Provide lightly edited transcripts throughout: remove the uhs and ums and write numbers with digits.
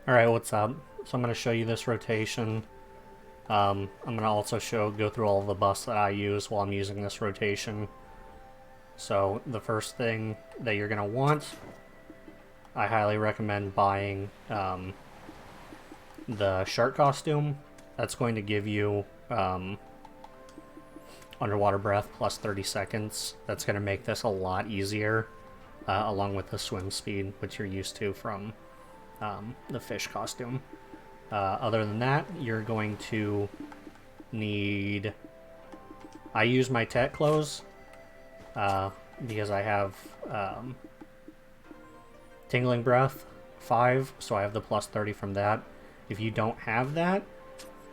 Alright, what's up? So I'm going to show you this rotation. I'm going to also go through all of the buffs that I use while I'm using this rotation. So the first thing that you're going to want, I highly recommend buying the shark costume. That's going to give you underwater breath plus 30 seconds. That's going to make this a lot easier, along with the swim speed, which you're used to from the fish costume. Other than that, you're going to need... I use my tech clothes because I have Tingling Breath 5, so I have the plus 30 from that. If you don't have that,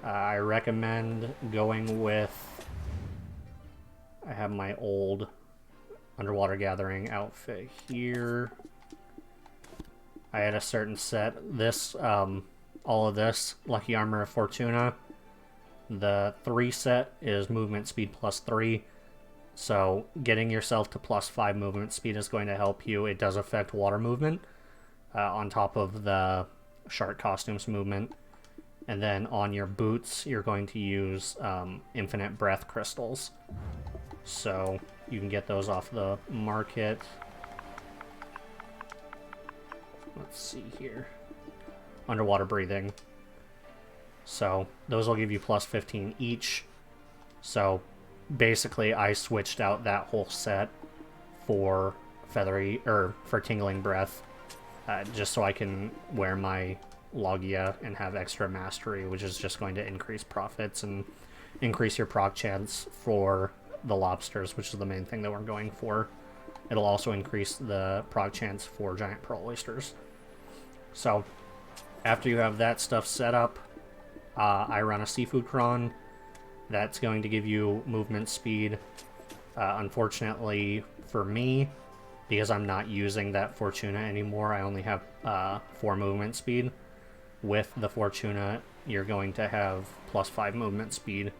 I recommend going with... I have my old Underwater Gathering outfit here. I had a certain set. This, all of this, Lucky Armor of Fortuna. The 3 set is movement speed plus 3. So getting yourself to plus 5 movement speed is going to help you. It does affect water movement on top of the shark costumes movement. And then on your boots, you're going to use infinite breath crystals. So you can get those off the market. Let's see here. Underwater breathing. So those will give you plus 15 each. So basically I switched out that whole set for for tingling breath, just so I can wear my Logia and have extra mastery, which is just going to increase profits and increase your proc chance for the lobsters, which is the main thing that we're going for. It'll also increase the proc chance for giant pearl oysters. So after you have that stuff set up, I run a seafood cron. That's going to give you movement speed. Unfortunately for me, because I'm not using that Fortuna anymore, I only have 4 movement speed. With the Fortuna, you're going to have plus 5 movement speed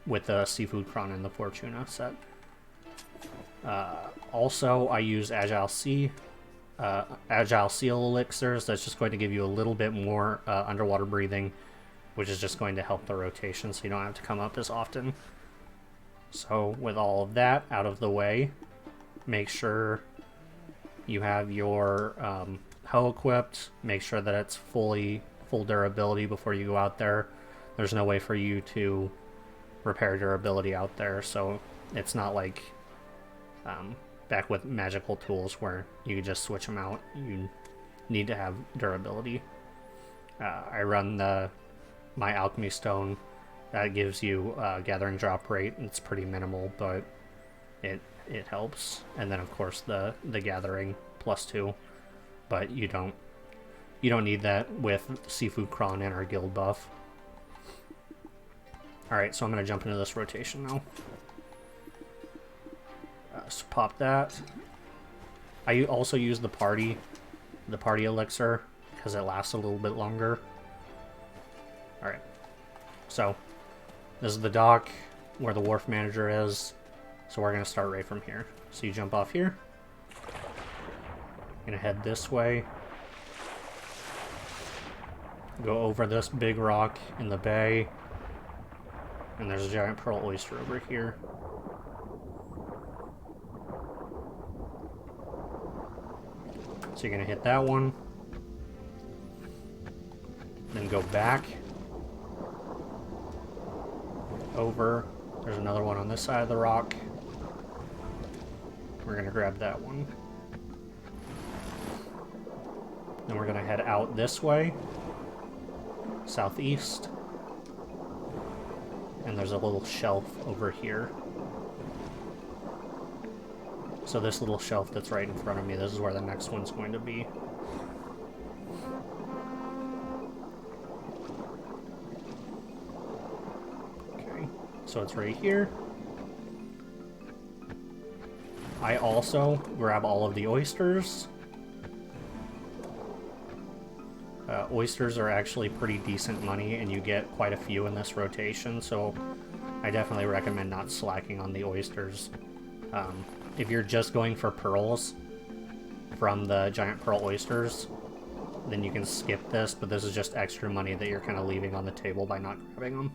with the seafood cron and the Fortuna set. Also, I use Agile Seal elixirs. That's just going to give you a little bit more underwater breathing, which is just going to help the rotation so you don't have to come up as often. So with all of that out of the way, make sure you have your hoe equipped. Make sure that it's full durability before you go out there. There's no way for you to repair durability out there, so it's not like back with magical tools where you can just switch them out. You need to have durability. I run my alchemy stone. That gives you gathering drop rate. It's pretty minimal, but it helps. And then of course the gathering plus 2, but you don't need that with seafood cron and our guild buff. All right, so I'm gonna jump into this rotation now. So pop that. I also use the party elixir because it lasts a little bit longer. Alright, so this is the dock where the wharf manager is, so we're going to start right from here. So you jump off here, going to head this way, go over this big rock in the bay, and there's a giant pearl oyster over here. So you're going to hit that one, then go back, over, there's another one on this side of the rock, we're going to grab that one. Then we're going to head out this way, southeast, and there's a little shelf over here. So this little shelf that's right in front of me, this is where the next one's going to be. Okay, so it's right here. I also grab all of the oysters. Oysters are actually pretty decent money, and you get quite a few in this rotation, so I definitely recommend not slacking on the oysters. If you're just going for pearls from the giant pearl oysters, then you can skip this, but this is just extra money that you're kind of leaving on the table by not grabbing them.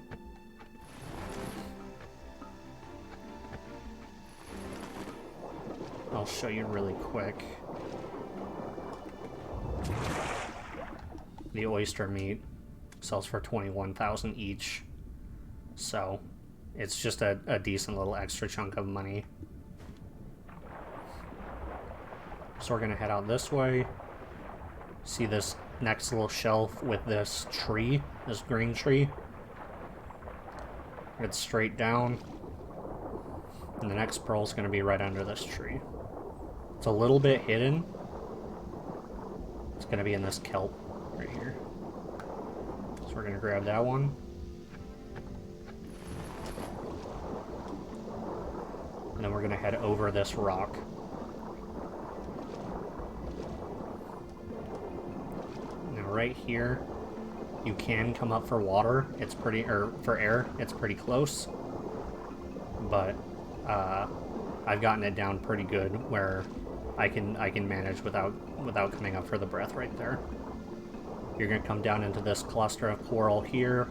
I'll show you really quick. The oyster meat sells for 21,000 each, so it's just a decent little extra chunk of money. So we're gonna head out this way. See this next little shelf with this tree, this green tree. It's straight down, and the next pearl's gonna be right under this tree. It's a little bit hidden. It's gonna be in this kelp right here. So we're gonna grab that one. And then we're gonna head over this rock. Now right here, you can come up for water. It's pretty, or for air, it's pretty close. But I've gotten it down pretty good where I can manage without coming up for the breath right there. You're gonna come down into this cluster of coral here.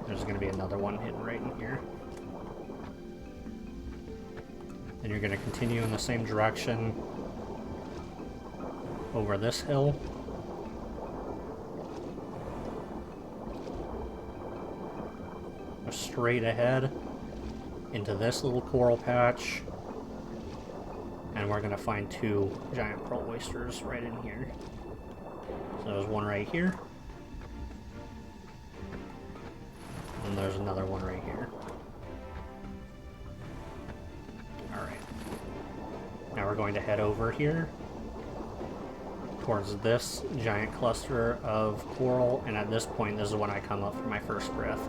There's gonna be another one hidden right in here. Then you're gonna continue in the same direction over this hill. Go straight ahead into this little coral patch. And we're gonna find two giant pearl oysters right in here. So there's one right here. And there's another one right here. Alright. Now we're going to head over here towards this giant cluster of coral, and at this point, this is when I come up for my first breath.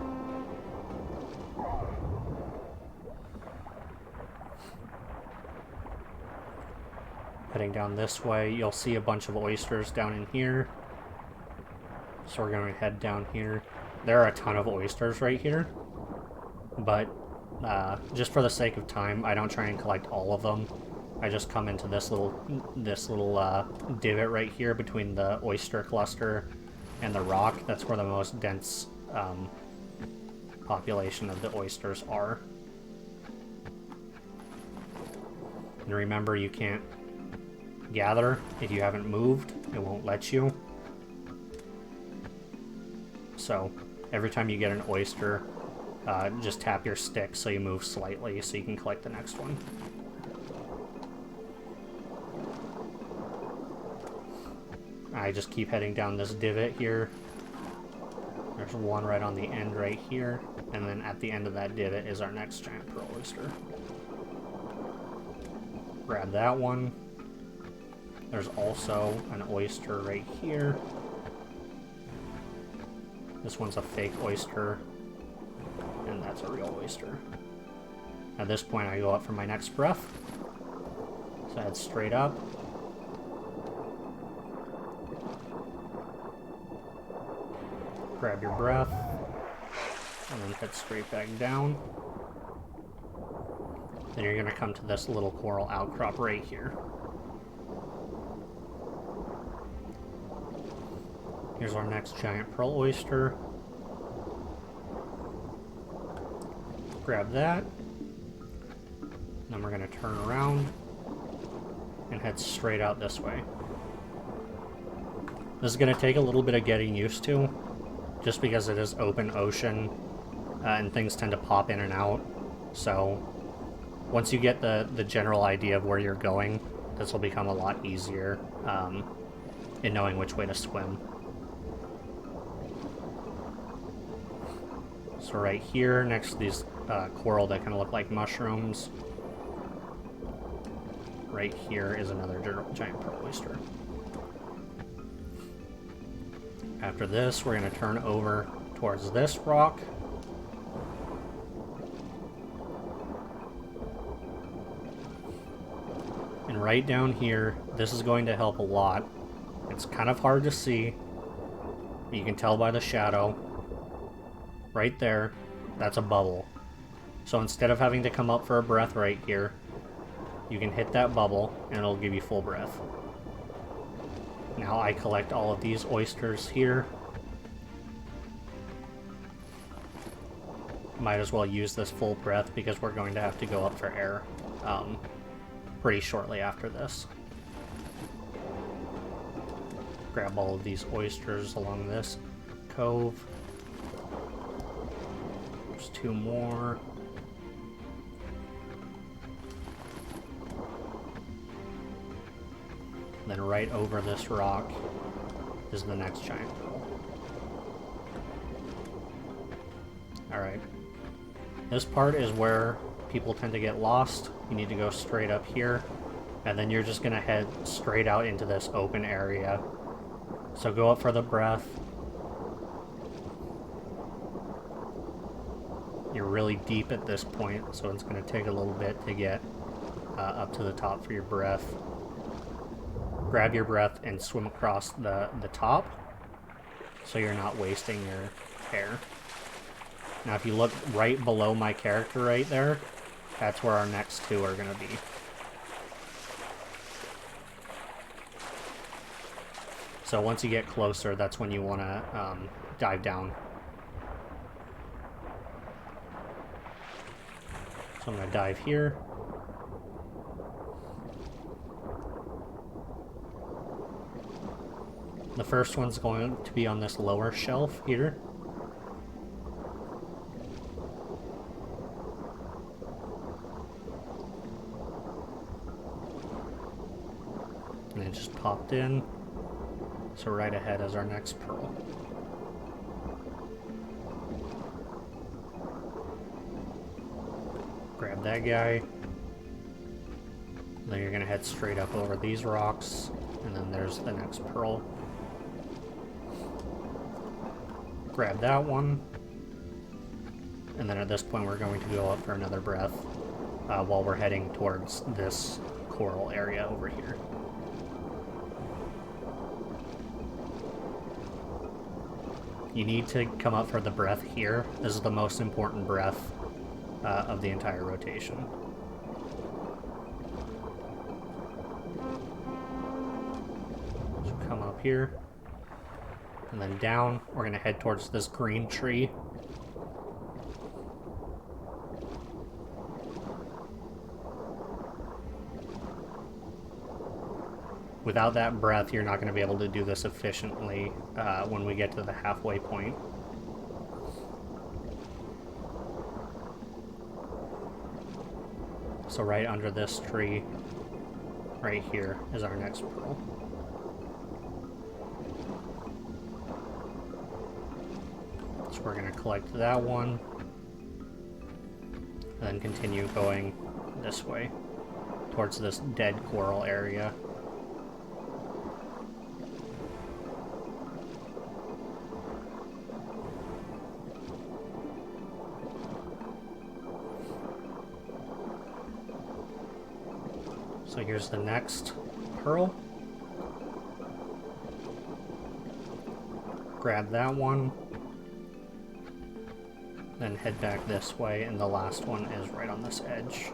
Heading down this way, you'll see a bunch of oysters down in here. So we're going to head down here. There are a ton of oysters right here, but just for the sake of time, I don't try and collect all of them. I just come into this little divot right here between the oyster cluster and the rock. That's where the most dense population of the oysters are. And remember, you can't gather if you haven't moved. It won't let you. So every time you get an oyster, just tap your stick so you move slightly so you can collect the next one. I just keep heading down this divot here. There's one right on the end right here, and then at the end of that divot is our next giant pearl oyster. Grab that one. There's also an oyster right here. This one's a fake oyster, and that's a real oyster. At this point, I go up for my next breath. So I head straight up. Grab your breath, and then head straight back down. Then you're gonna come to this little coral outcrop right here. Here's our next giant pearl oyster. Grab that. Then we're gonna turn around and head straight out this way. This is gonna take a little bit of getting used to, just because it is open ocean and things tend to pop in and out. So once you get the general idea of where you're going, this will become a lot easier in knowing which way to swim. So right here, next to these coral that kind of look like mushrooms, right here is another giant pearl oyster. After this, we're going to turn over towards this rock. And right down here, this is going to help a lot. It's kind of hard to see. You can tell by the shadow. Right there, that's a bubble. So instead of having to come up for a breath right here, you can hit that bubble and it'll give you full breath. Now I collect all of these oysters here. Might as well use this full breath because we're going to have to go up for air pretty shortly after this. Grab all of these oysters along this cove. There's 2 more. Then right over this rock is the next giant pearl. Alright. This part is where people tend to get lost. You need to go straight up here, and then you're just gonna head straight out into this open area. So go up for the breath. You're really deep at this point, so it's gonna take a little bit to get up to the top for your breath. Grab your breath and swim across the top, so you're not wasting your air. Now if you look right below my character right there, that's where our next 2 are going to be. So once you get closer, that's when you want to dive down. So I'm going to dive here. The first one's going to be on this lower shelf here. And it just popped in. So right ahead is our next pearl. Grab that guy. Then you're going to head straight up over these rocks. And then there's the next pearl. Grab that one. And then at this point we're going to go up for another breath while we're heading towards this coral area over here. You need to come up for the breath here. This is the most important breath of the entire rotation. So come up here. And then down, we're going to head towards this green tree. Without that breath, you're not going to be able to do this efficiently when we get to the halfway point. So right under this tree, right here, is our next pearl. So we're going to collect that one, and then continue going this way, towards this dead coral area. So here's the next pearl. Grab that one. Then head back this way, and the last one is right on this edge.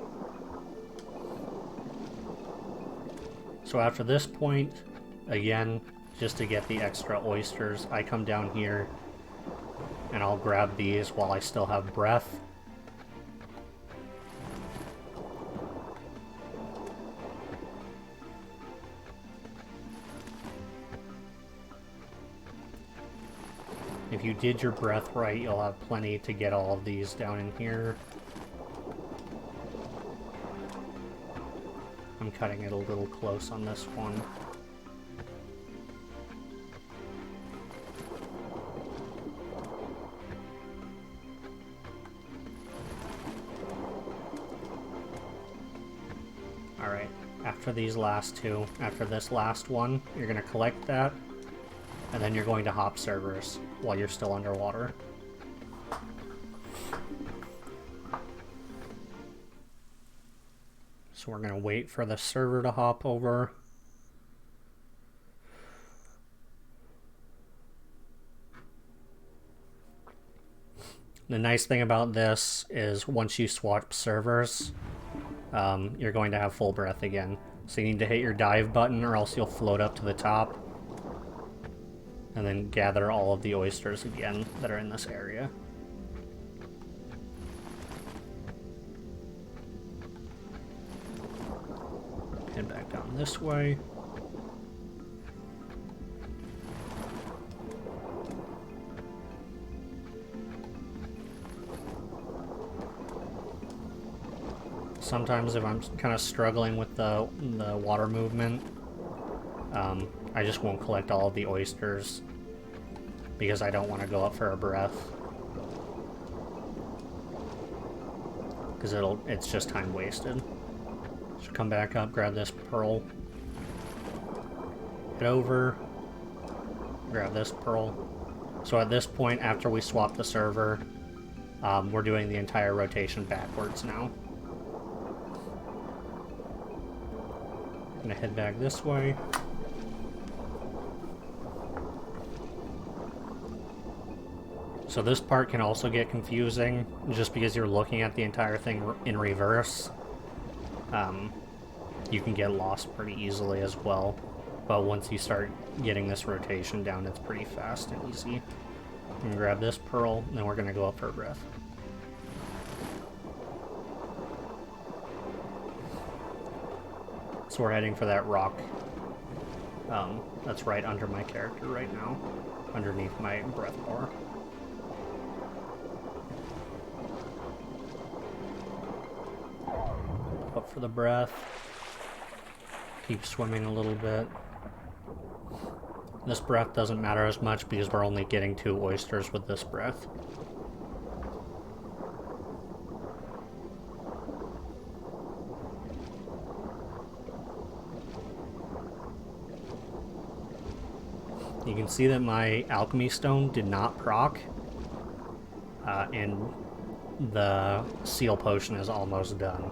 So after this point, again, just to get the extra oysters, I come down here and I'll grab these while I still have breath. If you did your breath right, you'll have plenty to get all of these down in here. I'm cutting it a little close on this one. Alright, after these last 2, after this last one, you're going to collect that. And then you're going to hop servers while you're still underwater. So we're going to wait for the server to hop over. The nice thing about this is once you swap servers, you're going to have full breath again. So you need to hit your dive button or else you'll float up to the top. And then gather all of the oysters again that are in this area. Head back down this way. Sometimes if I'm kind of struggling with the water movement, I just won't collect all of the oysters because I don't want to go up for a breath. Because it's just time wasted. So come back up, grab this pearl. Head over, grab this pearl. So at this point, after we swap the server, we're doing the entire rotation backwards now. I'm gonna head back this way. So this part can also get confusing just because you're looking at the entire thing in reverse. You can get lost pretty easily as well, but once you start getting this rotation down, it's pretty fast and easy. I'm gonna grab this pearl, and then we're gonna go up for a breath. So we're heading for that rock that's right under my character right now, underneath my breath bar. Up for the breath. Keep swimming a little bit. This breath doesn't matter as much because we're only getting 2 oysters with this breath. You can see that my alchemy stone did not proc, and the seal potion is almost done.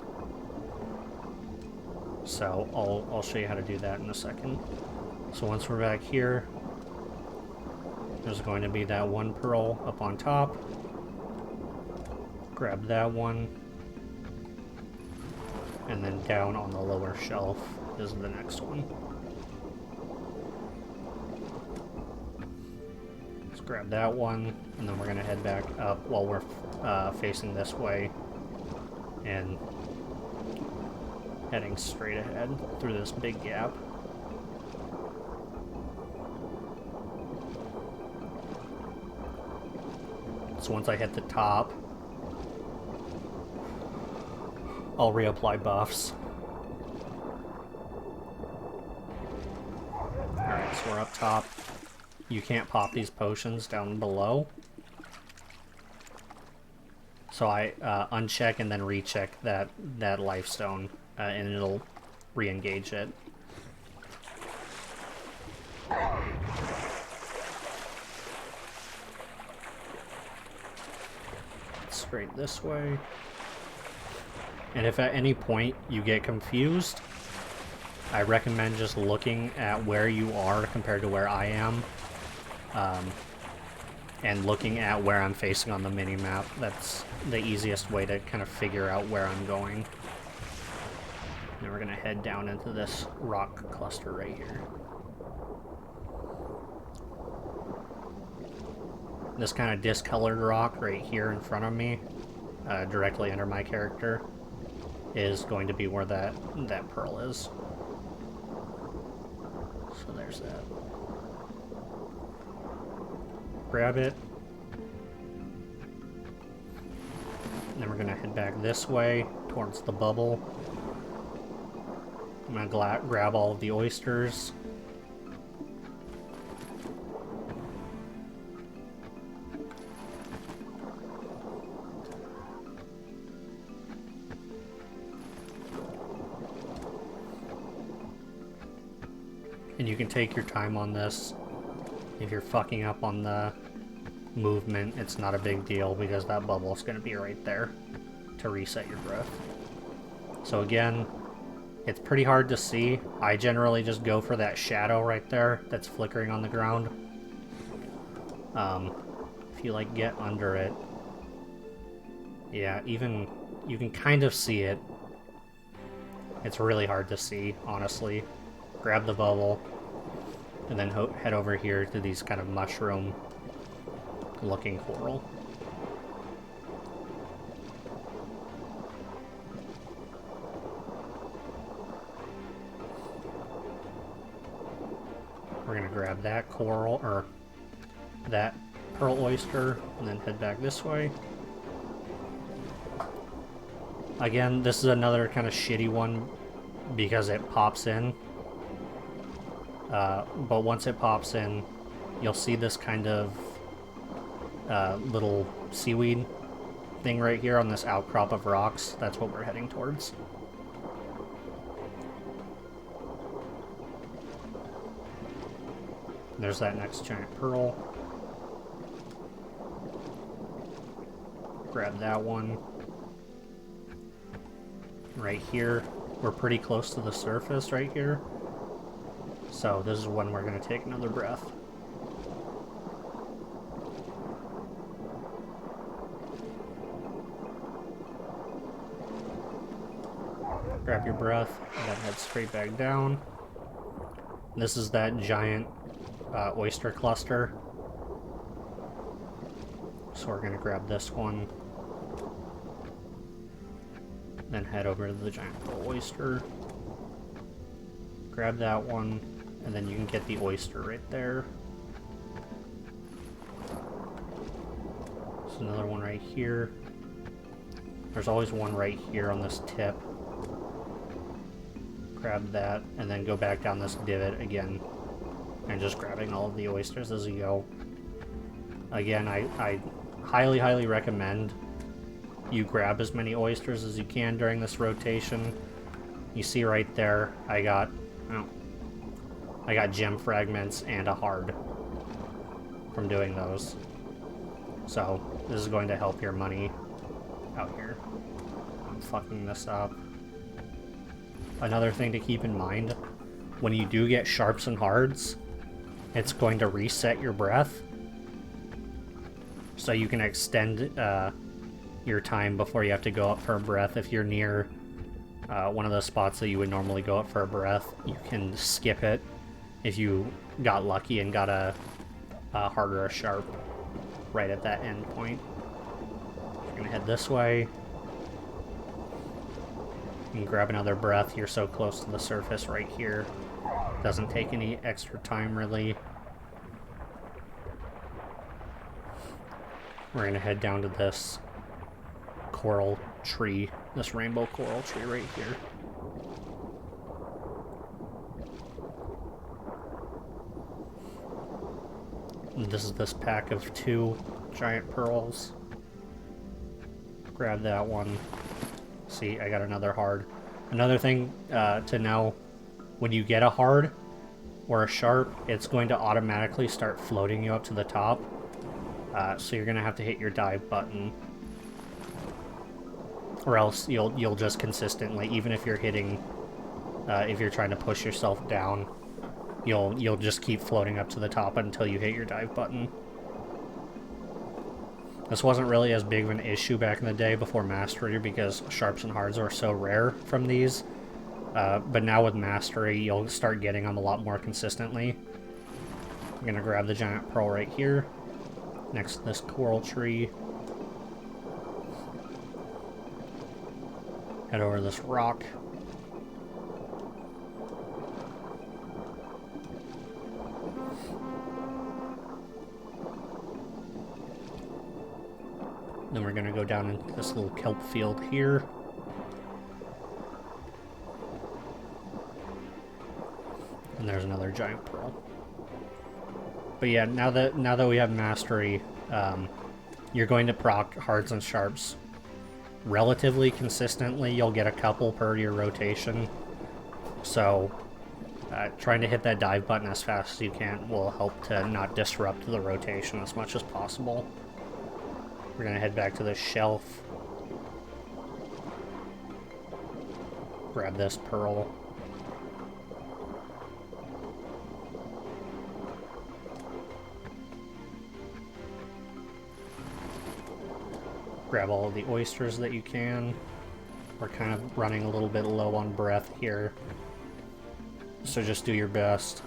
So I'll show you how to do that in a second. So once we're back here, there's going to be that one pearl up on top. Grab that one. And then down on the lower shelf is the next one. Let's grab that one, and then we're going to head back up while we're facing this way. And heading straight ahead through this big gap. So once I hit the top, I'll reapply buffs. Alright, so we're up top. You can't pop these potions down below. So I uncheck and then recheck that life stone. And it'll re-engage it. Straight this way. And if at any point you get confused, I recommend just looking at where you are compared to where I am. And looking at where I'm facing on the mini-map. That's the easiest way to kind of figure out where I'm going. Then we're gonna head down into this rock cluster right here. This kind of discolored rock right here in front of me, directly under my character, is going to be where that pearl is. So there's that. Grab it. And then we're gonna head back this way towards the bubble. I'm gonna grab all of the oysters. And you can take your time on this. If you're fucking up on the movement, it's not a big deal because that bubble is going to be right there to reset your breath. So again, it's pretty hard to see. I generally just go for that shadow right there that's flickering on the ground. If you like get under it, yeah, even you can kind of see it. It's really hard to see, honestly. Grab the bubble, and then head over here to these kind of mushroom-looking coral. We're gonna grab that coral, or that pearl oyster, and then head back this way. Again, this is another kind of shitty one because it pops in. But once it pops in, you'll see this kind of little seaweed thing right here on this outcrop of rocks. That's what we're heading towards. There's that next giant pearl. Grab that one. Right here. We're pretty close to the surface right here. So this is when we're going to take another breath. Grab your breath, and then head straight back down. This is that giant oyster cluster. So we're going to grab this one. Then head over to the giant oyster. Grab that one, and then you can get the oyster right there. There's another one right here. There's always one right here on this tip. Grab that, and then go back down this divot again, and just grabbing all of the oysters as you go. Again, I highly, highly recommend you grab as many oysters as you can during this rotation. You see right there, I got gem fragments and a hard from doing those. So this is going to help your money out here. I'm fucking this up. Another thing to keep in mind, when you do get sharps and hards, it's going to reset your breath. So you can extend your time before you have to go up for a breath. If you're near one of the spots that you would normally go up for a breath, you can skip it if you got lucky and got a hard or a sharp right at that end point. You're gonna head this way. You can grab another breath. You're so close to the surface right here. Doesn't take any extra time really. We're gonna head down to this coral tree, this rainbow coral tree right here. And this is this pack of 2 giant pearls. Grab that one. See, I got another hard. Another thing to know, when you get a hard or a sharp, it's going to automatically start floating you up to the top. So you're gonna have to hit your dive button, or else you'll just consistently, even if you're hitting, if you're trying to push yourself down, you'll just keep floating up to the top until you hit your dive button. This wasn't really as big of an issue back in the day before Mastery because sharps and hards are so rare from these. But now with Mastery, you'll start getting them a lot more consistently. I'm gonna grab the giant pearl right here, next to this coral tree. Head over to this rock. Then we're going to go down into this little kelp field here. And there's another giant pearl. But yeah, now that we have Mastery, you're going to proc hards and sharps relatively consistently. You'll get a couple per your rotation. So trying to hit that dive button as fast as you can will help to not disrupt the rotation as much as possible. We're going to head back to this shelf. Grab this pearl. Grab all of the oysters that you can. We're kind of running a little bit low on breath here. So just do your best.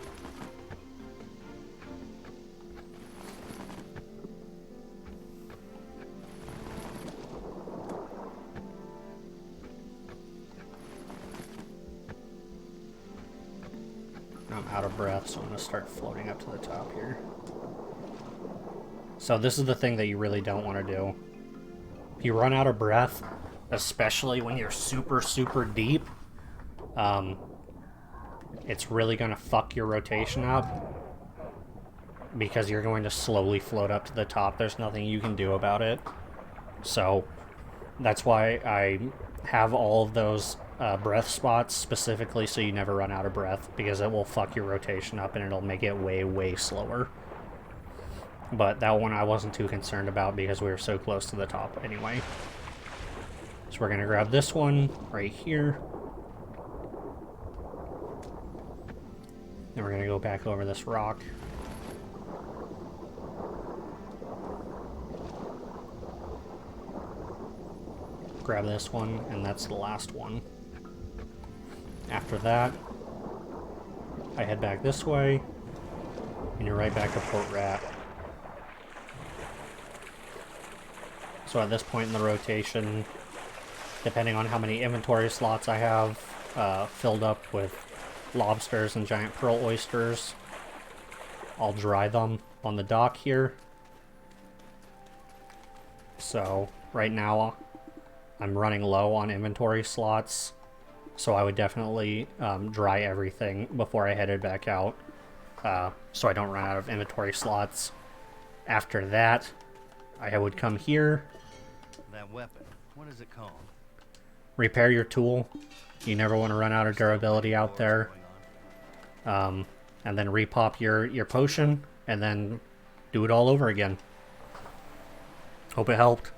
I'm out of breath, so I'm going to start floating up to the top here. So this is the thing that you really don't want to do. If you run out of breath, especially when you're super, super deep, it's really going to fuck your rotation up because you're going to slowly float up to the top. There's nothing you can do about it. So that's why I have all of those breath spots specifically so you never run out of breath, because it will fuck your rotation up and it'll make it way, way slower. But that one I wasn't too concerned about because we were so close to the top anyway. So we're going to grab this one right here. Then we're going to go back over this rock. Grab this one, and that's the last one. After that, I head back this way, and you're right back to Port Rat. So at this point in the rotation, depending on how many inventory slots I have filled up with lobsters and giant pearl oysters, I'll dry them on the dock here. So right now I'm running low on inventory slots, so I would definitely dry everything before I headed back out, so I don't run out of inventory slots. After that, I would come here. That weapon, what is it called? Repair your tool. You never want to run out of durability out there. And then repop your potion, and then do it all over again. Hope it helped.